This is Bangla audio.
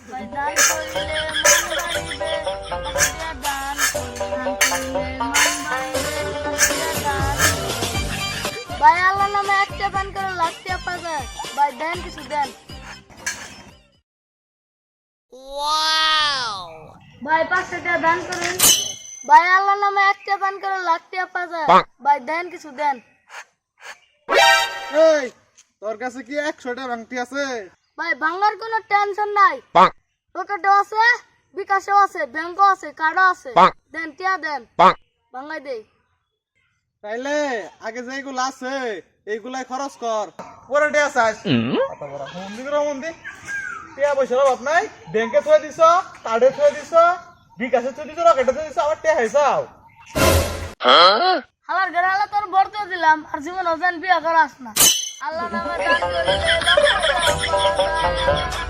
ভাই দান করলে মন বাড়িবে, আসিয়া দান করলে মন বাড়িবে, আসিয়া দান করলে। ভাই আল্লাহ নামে একটা দান করে লাখ টাকা পাওয়া যায়। ভাই দেন কিছু দেন। ভাই 500 টাকা দান করেন। ভাই আল্লাহ নামে একটা দান করে লাখ টাকা পাওয়া যায়। ভাই দেন কিছু দেন। এই তোর কাছে কি 100 টাকা ভাঙতি আছে? ভাই ভাঙার কোনো টেনশন নাই। পকেটেও আছে, বিকাশেও আছে, ব্যাংকও আছে, কার্ডও আছে। দেন টিয়া দেন, ভাঙাই দেই। তাইলে আগে যেগুলো আছে এইগুলাই খরচ কর, পরে টিয়া চাস। মন্দির টিয়া পয়সার অভাব নাই, ব্যাংকে থুয়ে দিছ, কার্ডে থুয়ে দিছ, বিকাশে থুয়ে দিছ, রকেটে থুয়ে দিছ, আবার টিয়া খাইছাও। হালার ঘরে আল্লাহ তোর বর্ত দিলাম, আর জীবন ওজন বিয়া করাস না। আল্লাহ নামে দান করিলে লক্ষ টাকা পাওয়া যায়।